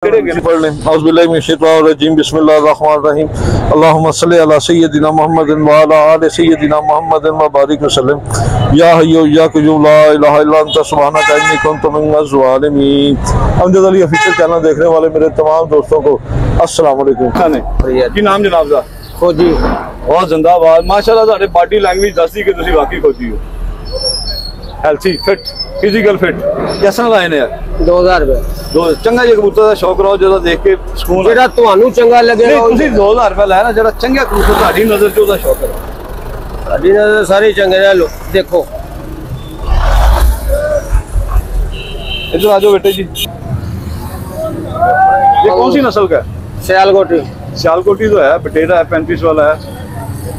बिस्मिल्लाहिर्रहमानिर्रहीम अल्लाहुम्मा सल्लि अला सय्यदिना मुहम्मदिन व अला आलि सय्यदिना मुहम्मदिन व बारिक वसल्लम या हय्यु या क़य्यूम ला इलाहा इल्ला अंता सुब्हानका इन्नी कुन्तु मिनज़ ज़ालिमीन। अमजद अली ऑफिशियल चैनल देखने वाले मेरे तमाम दोस्तों को अस्सलाम वालेकुम। की नाम जनाब दा? फौजी। बहुत जिंदाबाद माशाअल्लाह। तुहाडी बॉडी लैंग्वेज दसदी कि तुसीं वाकई फौजी हो। हेल्थी फिट फिजिकल फिट कैसा लाए ने यार? 2000 रुपए दो चंगा जे कबूतर दा शौक रहो जदा देख के सुकून जेड़ा ਤੁਹਾਨੂੰ ਚੰਗਾ ਲੱਗੇਗਾ। ਤੁਸੀਂ 2000 ਰੁਪਏ ਲਾਇਆ ਨਾ, ਜਿਹੜਾ ਚੰਗਾ ਕਬੂतर ਤੁਹਾਡੀ ਨਜ਼ਰ 'ਚ ਉਹਦਾ ਸ਼ੌਕ ਹੈ। ਤੁਹਾਡੀ ਨਜ਼ਰ ਸਾਰੇ ਚੰਗੇ ਨੇ। लो देखो इधर आ जाओ बेटे जी। ये कौन सी नस्ल का है? सियालकोटी। सियालकोटी तो है, बटेरा है 35 वाला है।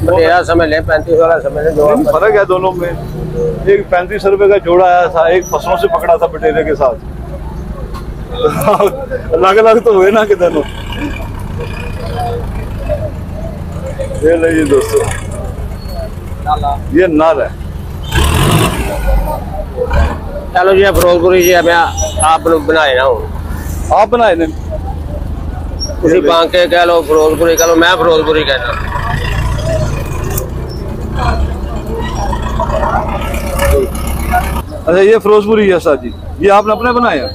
बटेरा समझ ले, 35 वाला समझ ले। फर्क है दोनों में। एक 35 रुपए का जोड़ा आया था, एक फसलों से पकड़ा था बटेरे के साथ। अलग अलग तो हुए ना किधर। ये लीजिए दोस्तों, ये नर है। चलो जी फिरोजपुरी जी मैं आप बनाए ना हूँ। आप बनाए ने उसी बांके कह लो, फिरोजपुरी कह लो, मैं फिरोजपुरी कहना। अच्छा ये फिरोजपुरी है सर जी, ये आपने अपने बनाए हैं?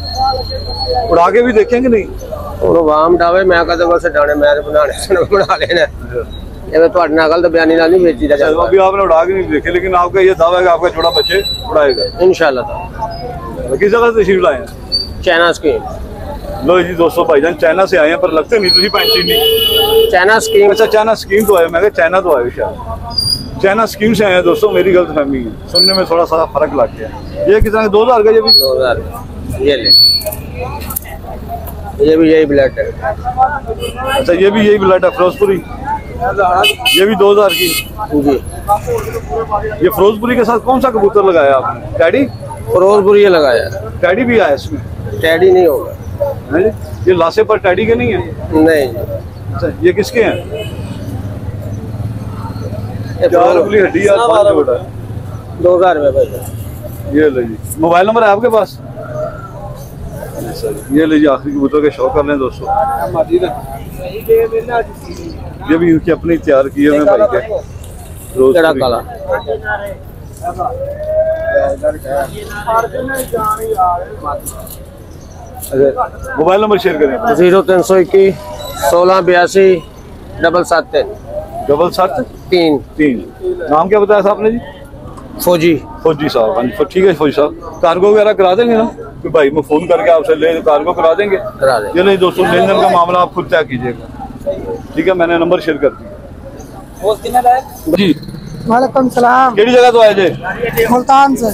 उड़ा के भी देखेंगे नहीं? और वाम डावे मैं कहते बस डाने मैं बना लेना। ये तो नकल तो बयानी नहीं बेची था। अभी आपने उड़ा के नहीं देखे, लेकिन आपका ये दावा है कि आपका जोड़ा बच्चे उड़ाएगा इंशाल्लाह। किस जगह से तशरीफ लाए हैं? China scheme. लो जी दोस्तों, भाईजान चाइना से आए हैं पर लगते नहीं तुझी पैंची नहीं। China scheme. अच्छा चाइना स्कीम तो आए, मैं चाइना तो आए शायद। चाइना स्कीम से आए हैं दोस्तों, मेरी गलत फहमी है, सुनने में थोड़ा सा फर्क लग गया। ये कितना 2000 का? ये भी 2000। ये ले, ये भी यही ब्लड है। अच्छा ये भी यही ब्लड है फिरोजपुरी। ये भी 2000 की जी। ये फिरोजपुरी के साथ कौन सा कबूतर लगाया आपने? टैडी? फिरोजपुरी लगाया। टैडी भी आया इसमें? टैडी नहीं होगा। ये लाशे पर टैडी के नहीं है? नहीं। अच्छा ये किसके हैं? हड्डी 2000 रुपए। ये लो जी, मोबाइल नंबर है आपके पास? ये लीजिए, आखिरी कबूतर के शौक कर लें दोस्तों। ये भी इनकी अपनी तैयार की है भाई के। काला मोबाइल नंबर शेयर करें। 0321 1682 773। नाम क्या बताया था आपने जी? फौजी। फौजी साहब, हाँ ठीक है फौजी साहब। कार्गो वगैरह करा देंगे ना कि भाई मैं फोन करके आपसे ले कार्गो करा देंगे? करा देंगे। ये नहीं दोस्तों, लेन देन का मामला आप खुद तय कीजिएगा, ठीक है? मैंने नंबर शेयर कर दिया जी। वालेकुम सलाम। केड़ी जगह तो आए जे? मुल्तान से।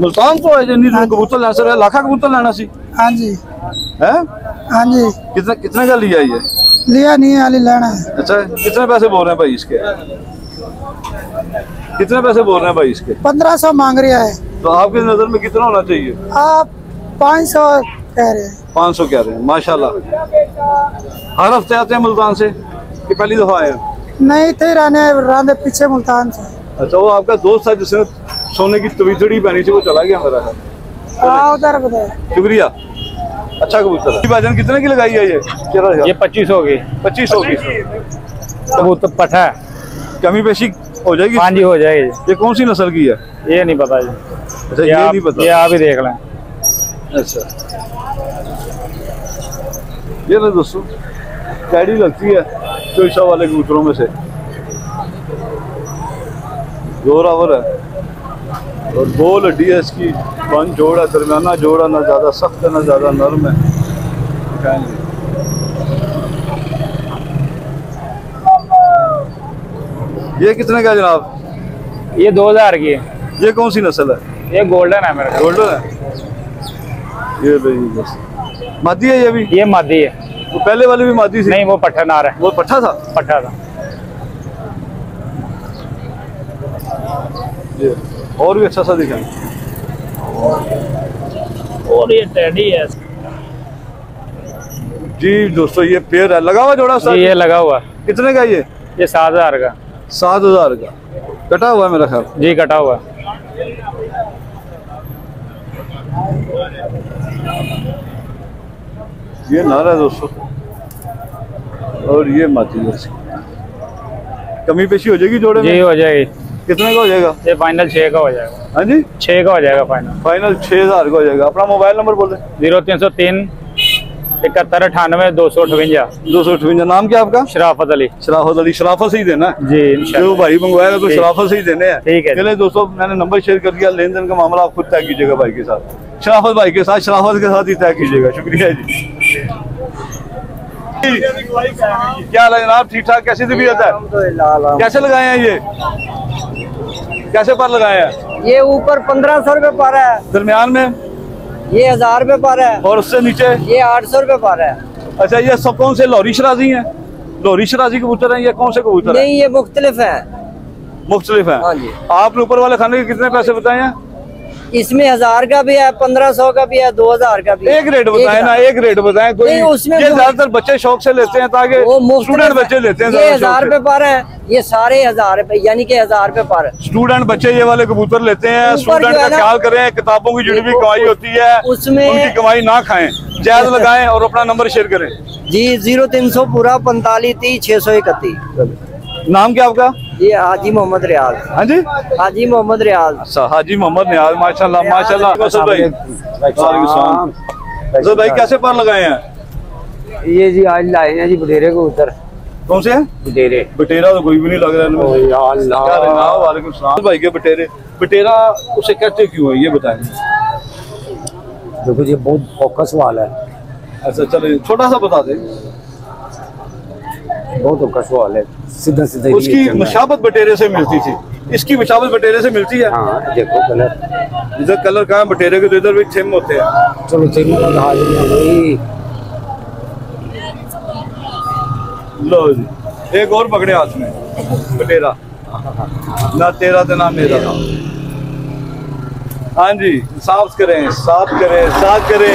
मुल्तान तो आए जे? नहीं कबूतर लेना सर, लाखा कबूतर लेना सी। हाँ जी। हैं? हाँ जी। कितने का लिया ये? लिया नहीं है, लेना है। अच्छा कितने पैसे बोल रहे हैं भाई इसके? कितने पैसे बोल रहे हैं भाई इसके? 1500 मांग रहा है। तो आपकी नजर में कितना होना चाहिए? आप 500 कह रहे हैं। 500 कह रहे हैं, माशाल्लाह। हर हफ्ते आते हैं मुल्तान से कि पहली दफा आए हैं? नहीं थे, राने पीछे मुल्तान से। अच्छा वो आपका दोस्त है जिसने सोने की तवीतड़ी पहनी थी, वो चला गया मेरा है? उधर शुक्रिया। अच्छा कबूतर भाईजान कितने की लगाई है ये? 2500 की। 2500 की कबूतर पठा है, कमी पेशी हो जाएगी? हाँ जी हो जाएगी। ये कौन सी नस्ल की है? ये नहीं पता जी। अच्छा ये नहीं पता, ये आप ही देख लें। अच्छा ये ना दोस्तों टैडी लगती है चोइसा वाले कबूतरों में से, जोरावर है और 2 लड्डी है इसकी। 1 जोड़ा, दरमियाना जोड़ा, ना ज्यादा सख्त है ना ज्यादा नरम है। ये कितने का जनाब? ये 2000 की है। ये कौन सी नस्ल है? ये गोल्डन है मेरा। गोल्डन है। ये बस मादी है? ये भी ये मादी है। वो पहले वाली भी मादी थी? नहीं वो पट्ठा नार है। वो पट्ठा था? पट्ठा था। ये और भी अच्छा सा दिखा। और ये टैडी है जी दोस्तों। ये पेयर है, लगा हुआ जोड़ा जी? ये लगा हुआ। कितने का ये? ये 7000 का। 7000 का कटा हुआ है मेरा ख्याल जी? कटा हुआ। ये नारा है दोस्तों, और ये माती जर्सी। कमी पेशी हो जाएगी जोड़े में? जी हो जाएगी। कितने का हो जाएगा ये फाइनल 6 का हो जाएगा। हाँ जी 6 का हो जाएगा फाइनल। फाइनल 6000 का हो जाएगा। अपना मोबाइल नंबर बोल रहे? 0303 71 98 258। 258। नाम क्या आपका? शराफत अली। शराफत अली। शराफत से ही देना जी जो भाई मंगवाएगा तो शराफत से ही देने हैं। ठीक है। चलिए दोस्तों, मैंने नंबर शेयर कर दिया। लेन देन का मामला आप खुद तय कीजिएगा भाई के साथ, शराफत भाई के साथ, शराफत के साथ ही तय कीजिएगा। शुक्रिया जी। क्या हाल है जनाब? ठीक ठाक? कैसी तबीयत है? कैसे लगाए हैं ये? कैसे पर लगाए हैं? ये ऊपर 1500 रुपए पर है, दरमियान में ये 1000 रुपए पर है, और उससे नीचे ये 800 रुपए पर है। अच्छा, ये सब कौन से लाहौरी शराजी हैं? लाहौरी शराजी कबूतर हैं? ये कौन से कबूतर हैं? नहीं, ये मुख्तलिफ है। मुख्तलिफ हैं। हाँ जी। आपने ऊपर वाले खाने के कितने पैसे बताए हैं? इसमें 1000 का भी है, 1500 का भी है, 2000 का भी है। एक रेट बताए ना, एक रेट बताए कोई। नहीं, उसमें ये ज्यादातर बच्चे शौक से लेते हैं, ताकि स्टूडेंट बच्चे लेते हैं। ये 1000 रुपए पर है, ये सारे 1000 रुपए, यानी कि 1000 रुपए पर। स्टूडेंट बच्चे ये वाले कबूतर लेते हैं। स्टूडेंट का ख्याल करें, किताबों की जुड़ी हुई कमाई होती है, उसमें उनकी कमाई ना खाएं, जायज लगाएं। और अपना नंबर शेयर करें जी। 0300 पूरा 45 30 631। नाम क्या आपका? ये हाजी मोहम्मद रियाज। हाँ जी, हाजी मोहम्मद रियाज। अच्छा, हाजी मोहम्मद नियाज। माशाल्लाह माशाल्लाह। असद भाई, असद भाई कैसे पर लगाए हैं? ये जी आज लाए हैं जी बटेरे को उधर। कौन से हैं? बटेरे। बटेरा तो कोई भी नहीं लग रहा है। वालेकुम सलाम भाई के बटेरे। बटेरा उसे कहते क्यों है ये बताएं। देखो ये बहुत औखा सवाल है। अच्छा चलो, छोटा सा बता दें। बहुत औखा सवाल है, सीधा सीधा। उसकी मशाबत बटेरे से मिलती थी, इसकी मशाबत बटेरे से मिलती है। हाँ देखो कलर, इधर कलर कहाँ है बटेरे के? तो इधर भी थिम होते हैं। चलो लो जी, एक और पकड़े हाथ में बटेरा। ना तेरा तो ना मेरा। हाँ जी, साफ करें, साफ करें, साफ करें।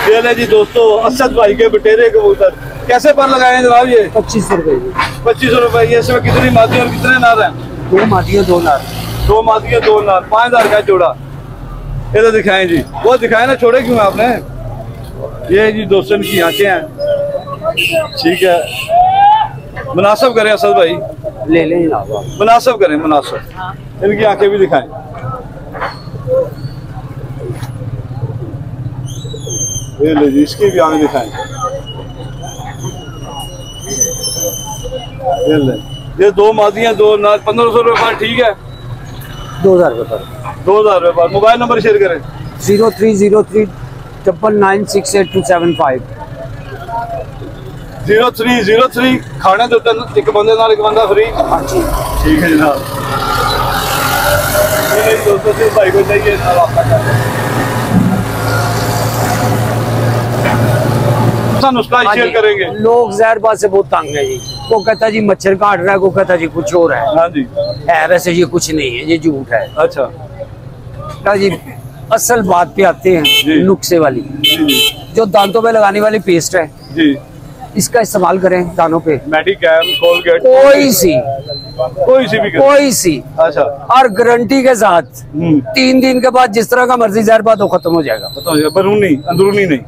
ये ले जी दोस्तों, असद भाई के बटेरे कबूतर। कैसे पर लगाए हैं जनाब ये? 2500 रुपए। 2500 रुपए। ये इसमें कितनी मादी और कितने नार हैं? 2 मादियाँ 2 नार। 2 मादी 2 नार। 5000 का जोड़ा। ये तो दिखाएं जी, वो दिखाए ना, छोड़े क्यों आपने? ये जी दोस्तों की आंखें हैं। ठीक है, मुनासिब करें असद भाई, ले लें जनाब, मुनासिब करें, मुनासिब। इनकी आंखें भी दिखाएं। ये ले जी, इसकी भी आंखें दिखाएं। ये ले, ये 2 मादियाँ 2 नार। 1500 रुपए पर। ठीक है, 2000 रुपए पर। 2000 रुपए पर। मोबाइल नंबर शेयर करें। 0303 99968 0303 खाने तो एक बंदे नाल एक बंदा फ्री। ठीक है जनाब। दोस्तों से भाई को चाहिए नुस्खा शेयर करेंगे। लोग जहरबाज से बहुत तंग है जी। वो कहता जी मच्छर काट रहा है, को कहता जी कुछ और है। हाँ जी, है वैसे ये कुछ नहीं है, ये झूठ है। अच्छा जी, असल बात पे आते हैं, नुस्खे वाली। जी, जो दांतों पे लगाने वाली पेस्ट है जी, इसका इस्तेमाल करें दानों पे। मेडिकैम, कोलगेट, कोई सी भी कोई सी। अच्छा, और गारंटी के साथ 3 दिन के बाद जिस तरह का मर्जी जहरबाद हो खत्म हो जाएगा। बरूनी अंदरूनी नहीं,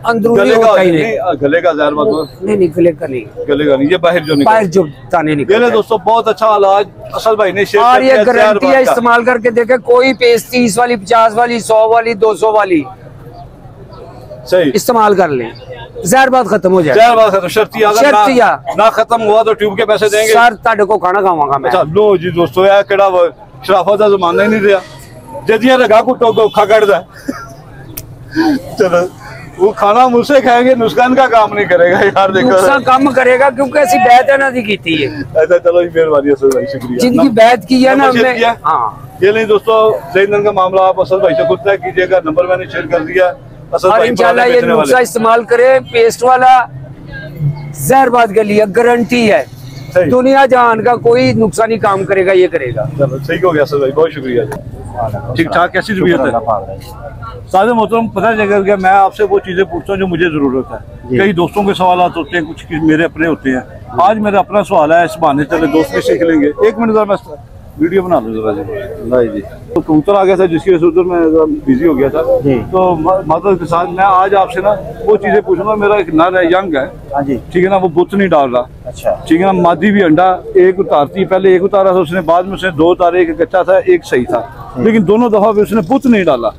अंदरूनी होता ही नहीं। गले का जहरबाद नहीं, गले का नहीं, गले का नहीं, ये बाहर जो बाहर जो दाने निकले। दोस्तों बहुत अच्छा इलाज असल भाई ने शेयर और ये गारंटी है, इस्तेमाल करके देखे। कोई पेस्ट 30 वाली, 50 वाली, 100 वाली, 200 वाली सही इस्तेमाल कर लें, जहरबाद खत्म हो जाए। जहरबाद खत्म। शर्तिया ना खत्म हुआ तो ट्यूब के पैसे देंगे। सर ताड़े को खाना खावांगा मैं। अच्छा लो जी दोस्तों, यार केड़ा शराफत का जमाना ही नहीं रहा। जदियां रगा कुटो को खा कटदा। चलो, वो खाना मुझसे खाएंगे, नुस्खान का काम नहीं करेगा यार। देखो नुकसान काम करेगा क्योंकि ऐसी बैत है ना दी की है। अच्छा चलो जी, मेहरबानी असद भाई, शुक्रिया। जिनकी बैत की है ना हमने। हाँ, ये नहीं दोस्तों, लेन का मामला आप असद भाई से खुद तय कीजिएगा। नंबर मैंने शेयर कर दिया। और इंशाल्लाह ये नुस्खा इस्तेमाल करे, पेस्ट वाला जहरबाद के लिए गारंटी है। दुनिया जहान का कोई नुकसानी काम करेगा, ये करेगा। चलो ठीक हो गया असद भाई, बहुत शुक्रिया जी। ठीक ठाक, कैसी तबीयत है? सादे मोहतरम, पता चल गया, मैं आपसे वो चीजें पूछता हूँ जो मुझे जरूरत है। कई दोस्तों के सवाल होते हैं, कुछ मेरे अपने होते हैं। आज मेरा अपना सवाल है, इस बहाने चले दोस्त भी सीख लेंगे। 1 मिनट मैं वीडियो बना लो जरा जी। नहीं जी, तो कबूतर आ गया था जिसकी वजह से उधर मैं बिजी हो गया था जी। तो माता के साथ मैं आज आपसे ना वो चीजें पूछूंगा। मेरा एक नर है, यंग है, हाँ जी। ठीक है ना, वो बुत नहीं डाल रहा, अच्छा ठीक है ना। मादी भी अंडा एक उतारती, पहले एक उतारा था उसने, बाद में उसने 2 उतारे, एक कच्चा था एक सही था, लेकिन दोनों दफा भी उसने बुत नहीं डाला।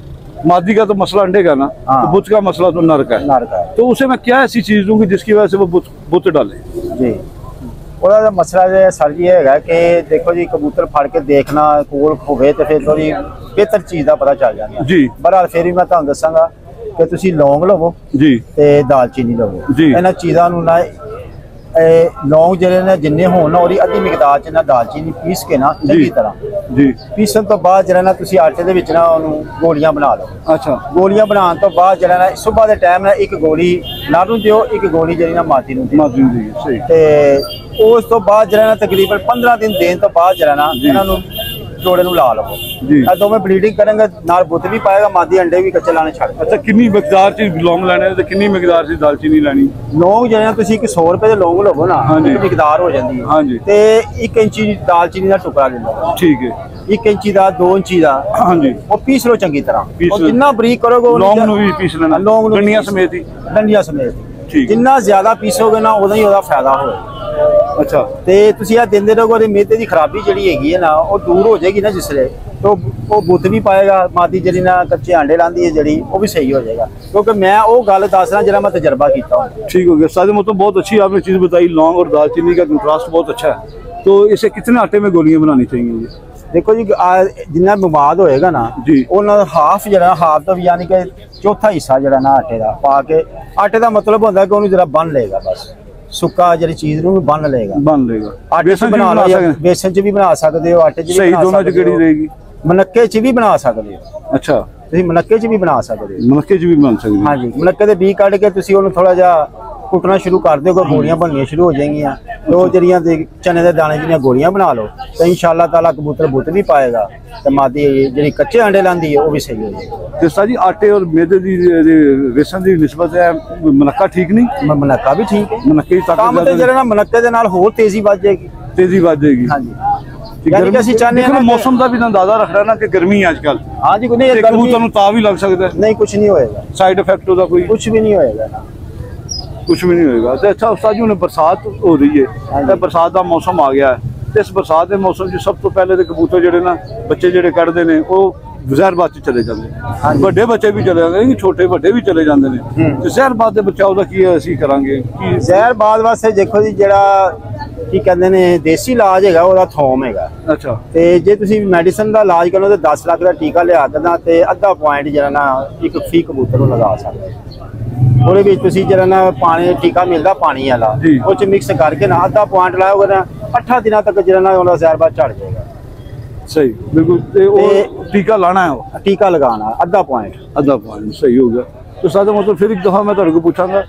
मादी का तो मसला अंडे का ना, तो बुत का मसला तो नर का है। तो उसे मैं क्या ऐसी चीज दूंगी जिसकी वजह से वो बुत डाले जी। ਉਹਦਾ ਮਸਲਾ ਜੇ ਸਰ ਜੀ ਹੈਗਾ ਕਿ ਦੇਖੋ ਜੀ ਕਬੂਤਰ ਫੜ ਕੇ ਦੇਖਣਾ ਕੋਲ ਹੋਵੇ ਤੇ ਫਿਰ ਥੋੜੀ ਬਿਹਤਰ ਚੀਜ਼ ਦਾ ਪਤਾ ਚੱਲ ਜਾਂਦਾ ਜੀ। ਬਹਰਾਲ ਫਿਰ ਵੀ ਮੈਂ ਤੁਹਾਨੂੰ ਦੱਸਾਂਗਾ ਕਿ ਤੁਸੀਂ ਲੌਂਗ ਲਵੋ ਜੀ ਤੇ ਦਾਲਚੀਨੀ ਲਵੋ। ਜੀ। ਇਹਨਾਂ ਚੀਜ਼ਾਂ ਨੂੰ ਨਾ ਲੌਂਗ ਜਿਹੜੇ ਨੇ ਜਿੰਨੇ ਹੋਣ ਨਾ ਉਹਦੀ ਅੱਧੀ ਮਿਕਦਾਰ ਚ ਨਾ ਦਾਲਚੀਨੀ ਪੀਸ ਕੇ ਨਾ ਚੰਗੀ ਤਰ੍ਹਾਂ ਜੀ। ਪੀਸਣ ਤੋਂ ਬਾਅਦ ਜਿਹੜਾ ਨਾ ਤੁਸੀਂ ਆਟੇ ਦੇ ਵਿੱਚ ਨਾ ਉਹਨੂੰ ਗੋਲੀਆਂ ਬਣਾ ਲਓ। ਅੱਛਾ। ਗੋਲੀਆਂ ਬਣਾਉਣ ਤੋਂ ਬਾਅਦ ਜਿਹੜਾ ਨਾ ਸਵੇਰ ਦੇ ਟਾਈਮ ਨਾਲ ਇੱਕ ਗੋਲੀ ਨਰ ਨੂੰ ਦਿਓ, ਇੱਕ ਗੋਲੀ ਜਿਹੜੀ ਨਾ ਮਾਦੀ ਨੂੰ ਦਿਓ। ਮਾਦੀ ਨੂੰ ਦਿਓ, ਸਹੀ। ਤੇ ਉਸ ਤੋਂ ਬਾਅਦ ਜਿਹੜਾ ਨਾ ਤਕਰੀਬਨ 15 ਦਿਨ ਦੇਣ ਤੋਂ ਬਾਅਦ ਜਿਹੜਾ ਨਾ ਇਹਨਾਂ ਨੂੰ ਜੋੜੇ ਨੂੰ ਲਾ ਲਵੋ ਜੀ। ਇਹ ਦੋਵੇਂ ਬਲੀਡਿੰਗ ਕਰਨਗੇ, ਨਾਲ ਬੁੱਤ ਵੀ ਪਾਏਗਾ, ਮਾਦੀ ਅੰਡੇ ਵੀ ਕੱਚੇ ਲਾਣੇ ਛੱਡ। ਅੱਛਾ, ਕਿੰਨੀ ਮਿਕਦਾਰ ਚ ਲੌਂਗ ਲੈਣੇ ਤੇ ਕਿੰਨੀ ਮਿਕਦਾਰ ਚ ਦਾਲਚੀਨੀ ਲੈਣੀ? ਲੌਂਗ ਜਿਹੜੇ ਨਾ ਤੁਸੀਂ 100 ਰੁਪਏ ਦੇ ਲੌਂਗ ਲਵੋ ਨਾ, ਇੱਕ ਮਿਕਦਾਰ ਹੋ ਜਾਂਦੀ ਹੈ। ਹਾਂਜੀ। ਤੇ 1 ਇੰਚੀ ਦਾਲਚੀਨੀ ਦਾ ਟੁਕੜਾ ਲੈ ਲਓ, ਠੀਕ ਹੈ। 1 ਇੰਚੀ ਦਾ, 2 ਇੰਚੀ ਦਾ, ਹਾਂਜੀ। ਉਹ ਪੀਸ ਲਓ ਚੰਗੀ ਤਰ੍ਹਾਂ। ਪੀਸ ਉਹ ਲਓ। ਜਿੰਨਾ ਬਰੀਕ ਕਰੋਗੇ ਲੌਂਗ ਨੂੰ ਵੀ ਪੀਸ ਲੈਣਾ, ਲੌਂਗ ਨੂੰ ਡੰਡੀਆਂ ਸਮੇਤ ਹੀ। ਡੰਡੀਆਂ ਸਮੇਤ ਠੀਕ। ਜਿੰਨਾ ਜ਼ਿਆਦਾ ਪੀਸੋਗੇ ਨਾ ਉਦੋਂ ਹੀ ਉਹਦਾ ਫਾਇਦਾ ਹੋਏਗਾ। ਅੱਛਾ। ਤੇ ਤੁਸੀਂ ਇਹ ਦਿੰਦੇ ਰਹੋਗੇ, ਉਹਦੇ ਮਿਹਦੇ ਦੀ ਖਰਾਬੀ ਜਿਹੜੀ ਹੈਗੀ ਹੈ ਨਾ ਉਹ ਦੂਰ ਹੋ ਜਾਏਗੀ ਨਾ ਜਿਸਲੇ, तो वो बुत भी पाएगा, मादी जी ना कच्चे आंडे लाती है जड़ी वो भी सही हो जाएगा। क्योंकि मैं वो गल दस रहा जरा मैं तजर्बा किया। ठीक हो गया सादे, मतलब बहुत अच्छी आपने चीज़ बताई। लौंग और दालचीनी का कंट्रास्ट बहुत अच्छा है। तो इसे कितने आटे में गोलियां बनानी चाहिए जी? देखो जी जिन्ना बिमाद होएगा ना जी, उन्होंने हाफ जरा हाफ तो यानी कि चौथा हिस्सा जरा ना आटे का पा के, आटे का मतलब होता है कि उन्होंने जरा बन लेगा, बस सुक्का जी चीज बन लेगा। आटे च बना लो, बेसन च भी बना सकते हो, आटे च सही, दोनों च केड़ी रहेगी? मनक्के च भी बना सकते हो। अच्छा, ਤੁਸੀਂ ਮਨੱਕੇ 'ਚ ਵੀ ਬਣਾ ਸਕਦੇ ਹੋ। ਮਨੱਕੇ 'ਚ ਵੀ ਬਣਾ ਸਕਦੇ ਹੋ। ਹਾਂਜੀ, ਮਨੱਕੇ ਦੇ ਬੀਜ ਕੱਢ ਕੇ ਤੁਸੀਂ ਉਹਨੂੰ ਥੋੜਾ ਜਿਹਾ ਕੁੱਟਣਾ ਸ਼ੁਰੂ ਕਰ ਦਿਓ, ਗੋਲੀਆਂ ਬਣਨੀਆਂ ਸ਼ੁਰੂ ਹੋ ਜਾਣਗੀਆਂ। ਦੋ ਜਿਹੜੀਆਂ ਚਨੇ ਦੇ ਦਾਣੇ ਦੀਆਂ ਗੋਲੀਆਂ ਬਣਾ ਲਓ ਤੇ ਇਨਸ਼ਾਅੱਲਾ ਤਾਲਾ ਕਬੂਤਰ ਬੁੱਤ ਵੀ ਪਾਏਗਾ ਤੇ ਮਾਦੀ ਜਿਹੜੀ ਕੱਚੇ ਅੰਡੇ ਲਾਂਦੀ ਹੈ ਉਹ ਵੀ ਸਹੀ ਹੋ ਜਾਏਗੀ। ਤੇ ਸਾਜੀ ਆਟੇ ਔਰ ਮੈਦੇ ਦੀ ਵੇਸਣ ਦੀ ਨਿਸਬਤ ਹੈ, ਮਨੱਕਾ ਠੀਕ ਨਹੀਂ? ਮਨੱਕਾ ਵੀ ਠੀਕ ਹੈ। ਮਨੱਕੇ ਦੀ ਕੰਮ ਤੇ ਜਿਹੜਾ ਨਾ ਮਨੱਕੇ ਦੇ ਨਾਲ ਹੋਰ ਤੇਜ਼ੀ ਵੱਧ ਜਾਏਗੀ। ਤੇਜ਼ੀ ਵੱਧ ਜਾਏਗੀ। ਹਾਂਜੀ, यानी कि ਅਸੀਂ ਚਾਹੁੰਦੇ ਹਾਂ मौसम का भी अंदाजा रख रहा है ना कि गर्मी है आजकल। हाँ जी, नहीं कबूतर ਨੂੰ ਤਾਂ ਵੀ ਲੱਗ ਸਕਦਾ है। नहीं, कुछ नहीं होएगा, साइड इफेक्ट ਉਹਦਾ ਕੋਈ कुछ भी नहीं होएगा, कुछ भी नहीं होएगा। तो अच्छा उस्ताद जी, ਹੁਣ ਬਰਸਾਤ ਹੋ ਰਹੀ ਹੈ ਤੇ ਬਰਸਾਤ ਦਾ ਮੌਸਮ ਆ ਗਿਆ ਹੈ ਤੇ ਇਸ ਬਰਸਾਤ ਦੇ ਮੌਸਮ 'ਚ ਸਭ ਤੋਂ ਪਹਿਲੇ ਤੇ ਕਬੂਤਰ ਜਿਹੜੇ ਨਾ ਬੱਚੇ ਜਿਹੜੇ ਕੱਢਦੇ ਨੇ ਉਹ ਜ਼ਹਿਰਬਾਦ 'ਚ ਚਲੇ ਜਾਂਦੇ ਨੇ। ਵੱਡੇ ਬੱਚੇ ਵੀ ਚਲੇ ਜਾਂਦੇ ਨੇ, ਛੋਟੇ ਵੱਡੇ ਵੀ ਚਲੇ ਜਾਂਦੇ ਨੇ। ਤੇ ਜ਼ਹਿਰਬਾਦ ਦੇ ਬਚਾਓ ਦਾ ਕੀ ਅਸੀਂ ਕਰਾਂਗੇ? ਕੀ ਜ਼ਹਿਰਬਾਦ ਵਾਸਤੇ ਦੇਖੋ ਜੀ, ਜਿਹੜਾ ਕੀ ਕਹਿੰਦੇ ਨੇ ਦੇਸੀ ਇਲਾਜ ਹੈਗਾ ਉਹਦਾ ਥੋਮ ਹੈਗਾ। ਅੱਛਾ। ਤੇ ਜੇ ਤੁਸੀਂ ਮੈਡੀਸਨ ਦਾ ਇਲਾਜ ਕਰੋ ਤੇ 10 ਲੱਖ ਦਾ ਟੀਕਾ ਲਿਆ ਦੇਣਾ ਤੇ ਅੱਧਾ ਪੁਆਇੰਟ ਜਿਹੜਾ ਨਾ ਇੱਕ ਫੀ ਕਬੂਤਰ ਨੂੰ ਲਗਾ ਸਕਦੇ। ਉਹਦੇ ਵਿੱਚ ਤੁਸੀਂ ਜਿਹੜਾ ਨਾ ਪਾਣੀ ਟੀਕਾ ਮਿਲਦਾ ਪਾਣੀ ਵਾਲਾ, ਉਹ ਚ ਮਿਕਸ ਕਰਕੇ ਨਾ ਅੱਧਾ ਪੁਆਇੰਟ ਲਾਓਗੇ ਨਾ 8 ਦਿਨਾਂ ਤੱਕ ਜਿਹੜਾ ਨਾ ਉਹਦਾ ਜ਼ਹਿਰਬਾਦ ਝੜ ਜਾਏਗਾ। ਸਹੀ, ਬਿਲਕੁਲ। ਤੇ ਉਹ ਟੀਕਾ ਲਾਣਾ ਹੈ, ਉਹ ਟੀਕਾ ਲਗਾਉਣਾ ਅੱਧਾ ਪੁਆਇੰਟ ਸਹੀ ਹੋ ਗਿਆ। तो सादा मतलब फिर एक दफा मैं तुहाडे को पूछांगा,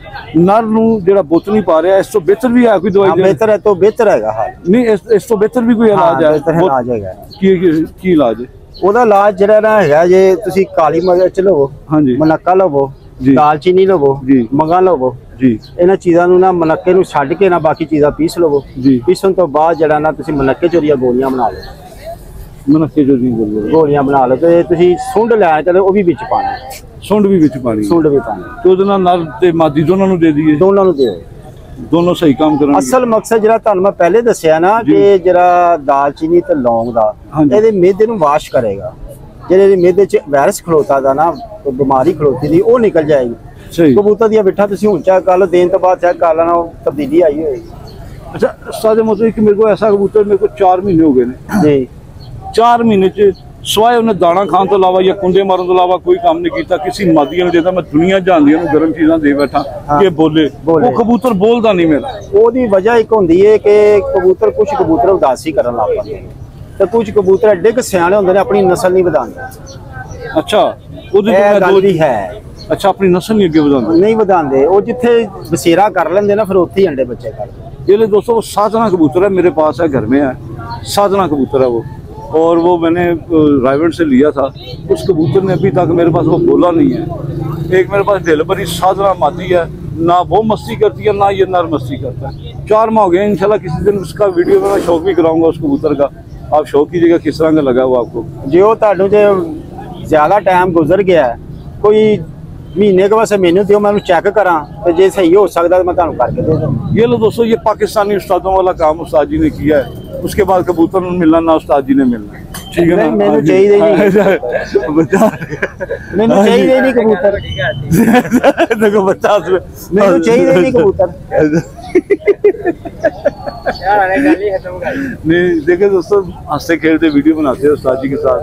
नर नूं जेड़ा बुत नहीं पा रहा, इस तो बेहतर भी है कोई दवाई? बेहतर है तो बेहतर हैगा हाल नहीं, इस तो बेहतर भी कोई इलाज है? बेहतर इलाज हैगा। की इलाज है ਉਹਦਾ ਇਲਾਜ ਜਿਹੜਾ ਨਾ ਹੈਗਾ, ਜੇ ਤੁਸੀਂ ਕਾਲੀ ਮਿਰਚ ਲਵੋ, ਹਾਂਜੀ, ਮਨੱਕਾ ਲਵੋ, ਦਾਲਚੀਨੀ ਲਵੋ, ਮੰਗਾ ਲਵੋ ਜੀ। ਇਹਨਾਂ ਚੀਜ਼ਾਂ ਨੂੰ ਨਾ ਮਨੱਕੇ ਨੂੰ ਛੱਡ ਕੇ ਨਾ ਬਾਕੀ ਚੀਜ਼ਾਂ ਪੀਸ ਲਵੋ ਜੀ। ਪੀਸਣ ਤੋਂ ਬਾਅਦ ਜਿਹੜਾ ਨਾ ਤੁਸੀਂ ਮਨੱਕੇ ਚੋਰੀਆਂ ਗੋਲੀਆਂ ਬਣਾ ਲਓ। ਮਨੱਕੇ ਚੋਰੀ ਗੋਲੀਆਂ ਬਣਾ ਲਓ ਤੇ ਤੁਸੀਂ ਸੁੰਡ ਲੈ ਚਲੇ, ਉਹ ਵੀ ਵਿੱਚ ਪਾਣਾ, ਸੁੰਡ ਵੀ ਵਿੱਚ ਪਾਣੀ, ਸੁੰਡ ਵੀ ਪਾਣੀ। ਤੇ ਉਹਦੇ ਨਾਲ ਨਰ ਤੇ ਮਾਦੀ ਦੋਨਾਂ ਨੂੰ ਦੇ ਦਈਏ? ਦੋਨਾਂ ਨੂੰ ਦਿਓ, ਦੋਨੋਂ ਸਹੀ ਕੰਮ ਕਰਨਗੇ। ਅਸਲ ਮਕਸਦ ਜਿਹੜਾ ਤੁਹਾਨੂੰ ਮੈਂ ਪਹਿਲੇ ਦੱਸਿਆ ਨਾ ਕਿ ਜਿਹੜਾ ਦਾਲਚੀਨੀ ਤੇ ਲੌਂਗ ਦਾ ਇਹਦੇ ਮਿਹਦੇ ਨੂੰ ਵਾਸ਼ ਕਰੇਗਾ। ਜਿਹੜੇ ਮਿਹਦੇ 'ਚ ਵਾਇਰਸ ਖਲੋਤਾ ਦਾ ਨਾ, ਬਿਮਾਰੀ ਖਲੋਤੀ ਦੀ, ਉਹ ਨਿਕਲ ਜਾਏਗੀ। ਕਬੂਤਰ ਦੀਆਂ ਬਿੱਠਾਂ ਤੁਸੀਂ ਹੁਣ ਚੈੱਕ ਕਰ ਲਓ, ਦੇਣ ਤੋਂ ਬਾਅਦ ਚੈੱਕ ਕਰ ਲੈਣਾ, ਉਹ ਤਬਦੀਲੀ ਆਈ ਹੋਏਗੀ। अच्छा सादे मतलब कि मेरे को ऐसा कबूतर मेरे को 4 महीने हो गए ने जी। 4 महीने च सवाए उन्हें दाना खाने तो अलावा या कुंडे मारन तो अलावा कोई काम नहीं किया। किसी मादिया ने देता, मैं दुनिया जानदी हूं गर्म चीज़ां दे बैठा कि बोले, वो कबूतर बोलदा नहीं मेरा। ओदी वजह एक होंदी है कि कबूतर कुछ कबूतर उदासी करन लग पैंदे ते कुछ कबूतर एडे क सियाणे होंदे ने अपनी नस्ल नहीं वधांदे। अच्छा, ओदी गल भी है। अच्छा, अपनी नस्ल नहीं अगे वधांदे? नहीं वधांदे, वो जिथे बसेरा कर लेंदे ना फिर उत्थे ही अंडे बच्चे करदे। ये दोस्तों वो साधना कबूतर है, मेरे पास है, घर में है, साधना कबूतर है वो। और वो मैंने रायगढ़ से लिया था। उस कबूतर ने अभी तक मेरे पास वो बोला नहीं है। एक मेरे पास दिलबरी साधना मादी है, ना वो मस्ती करती है ना ये नर मस्ती करता है। 4 माह हो गए। इंशाल्लाह किसी दिन उसका वीडियो में मैं शौक भी कराऊंगा उस कबूतर का आप शो कीजिएगा किस तरह का लगा वो आपको। जो तुहानू जे ज्यादा टाइम गुजर गया है, कोई महीने के वास्ते मेनू दियो, मैं चेक करा तो जे सही हो सकता तो मैं तुहानू करके दे दूं। ये लो दोस्तों, ये पाकिस्तानी उस्तादों वाला काम उस्ताद जी ने किया है। उसके बाद कबूतर मिलना ना उस्ताद जी ने मिलना, ठीक है ना। मैंने चाहिए नहीं, मैंने चाहिए नहीं कबूतर, देखो बच्चा मैंने चाहिए नहीं कबूतर। नहीं देखे दोस्तों, हंसते खेलते वीडियो बनाते हैं उस्ताद जी के साथ।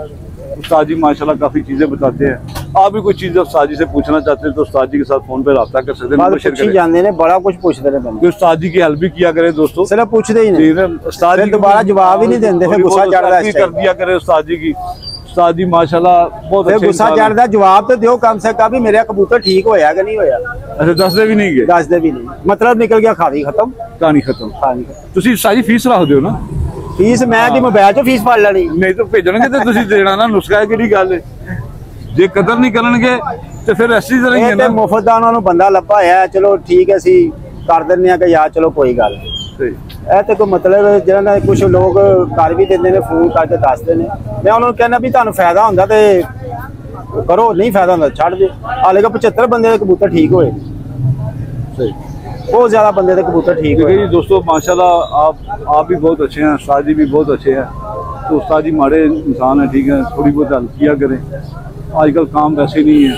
उस्ताद जी माशाल्लाह काफी चीजें बताते हैं। आप भी कोई चीज उस्ताद जी से पूछना चाहते हैं तो उस्ताद जी के साथ फोन पे रब्ता कर सकते हैं। जानते हैं बड़ा कुछ पूछते हैं, उस्ताद जी की हेल्प भी किया करें दोस्तों। सिर्फ पूछते ही नहीं, उस्ताद जी दोबारा जवाब ही नहीं देते, फिर गुस्सा चढ़ता है, कर दिया करें उस्ताद जी की। उस्ताद जी माशाल्लाह बहुत अच्छे, गुस्सा चढ़ता, जवाब तो दो कम से कम, मेरा कबूतर ठीक होया कि नहीं होया। अच्छा, दसदे भी नहीं गए, दसदे भी नहीं, मतलब निकल गया, कहानी खत्म, कहानी खत्म। कहानी खत्म। ਤੁਸੀਂ ਸਾਰੀ ਫੀਸ ਰੱਖ ਦਿਓ ਨਾ। फीस मैं की मोबाइल चो फीस फड़ लेनी, नहीं तो भेजणगे ਤੇ ਤੁਸੀਂ ਦੇਣਾ ਨਾ। ਨੁਸਖਾ ਹੈ ਕਿਹੜੀ ਗੱਲ ਹੈ, ਜੇ ਕਦਰ ਨਹੀਂ ਕਰਨਗੇ ਤੇ ਫਿਰ ਐਸੀ ਤਰ੍ਹਾਂ ਹੀ ਹੈ ਨਾ। ਮੁਫਤ ਦਾ ਉਹਨਾਂ ਨੂੰ ਬੰਦਾ ਲੱਭਾ ਹੈ, ਚਲੋ ਠੀਕ ਹੈ, ਅਸੀਂ ਕਰ ਦਿੰਦੇ ਆ ਕਿ ਯਾਰ ਚਲੋ ਕੋਈ ਗੱਲ ਸਹੀ। ਇਹ ਤੇ ਕੋਈ ਮਤਲਬ ਜਿਹੜਾ ਨਾ ਕੁਝ ਲੋਕ ਕਰ ਵੀ ਦਿੰਦੇ ਨੇ, ਫੋਨ ਕਰਕੇ ਦੱਸਦੇ ਨੇ। ਮੈਂ ਉਹਨਾਂ ਨੂੰ ਕਹਿੰਦਾ ਵੀ ਤੁਹਾਨੂੰ ਫਾਇਦਾ ਹੁੰਦਾ ਤੇ करो, नहीं फायदा होता छड़ दे। हाले का 75 बंदे के कबूतर ठीक होए, बहुत ज्यादा बंदे के कबूतर ठीक हुए। जी दोस्तों माशाल्लाह आप भी बहुत अच्छे हैं, उस्ताद जी भी बहुत अच्छे हैं। तो उस्ताद जी माड़े इंसान हैं, ठीक है, थोड़ी बहुत हेल्प किया करें। आजकल काम वैसे नहीं है,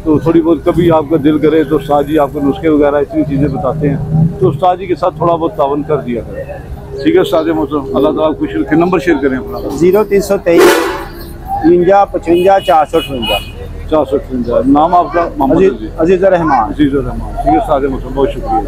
तो थोड़ी बहुत कभी आपका दिल करे तो उस्ताद जी आपको नुस्खे वगैरह इतनी चीज़ें बताते हैं, तो उस्ताद जी के साथ थोड़ा बहुत तावन कर दिया करें। ठीक है उस्ताद मोहतरम, अल्लाह ताला खुश रखे। नंबर शेयर करें अपना। 0323 55 458 458। नाम आपका? मोहम्मद अजीज़ रहमान। अजीज़ रहमान। ठीक है उस्ताद मोहतरम, बहुत शुक्रिया।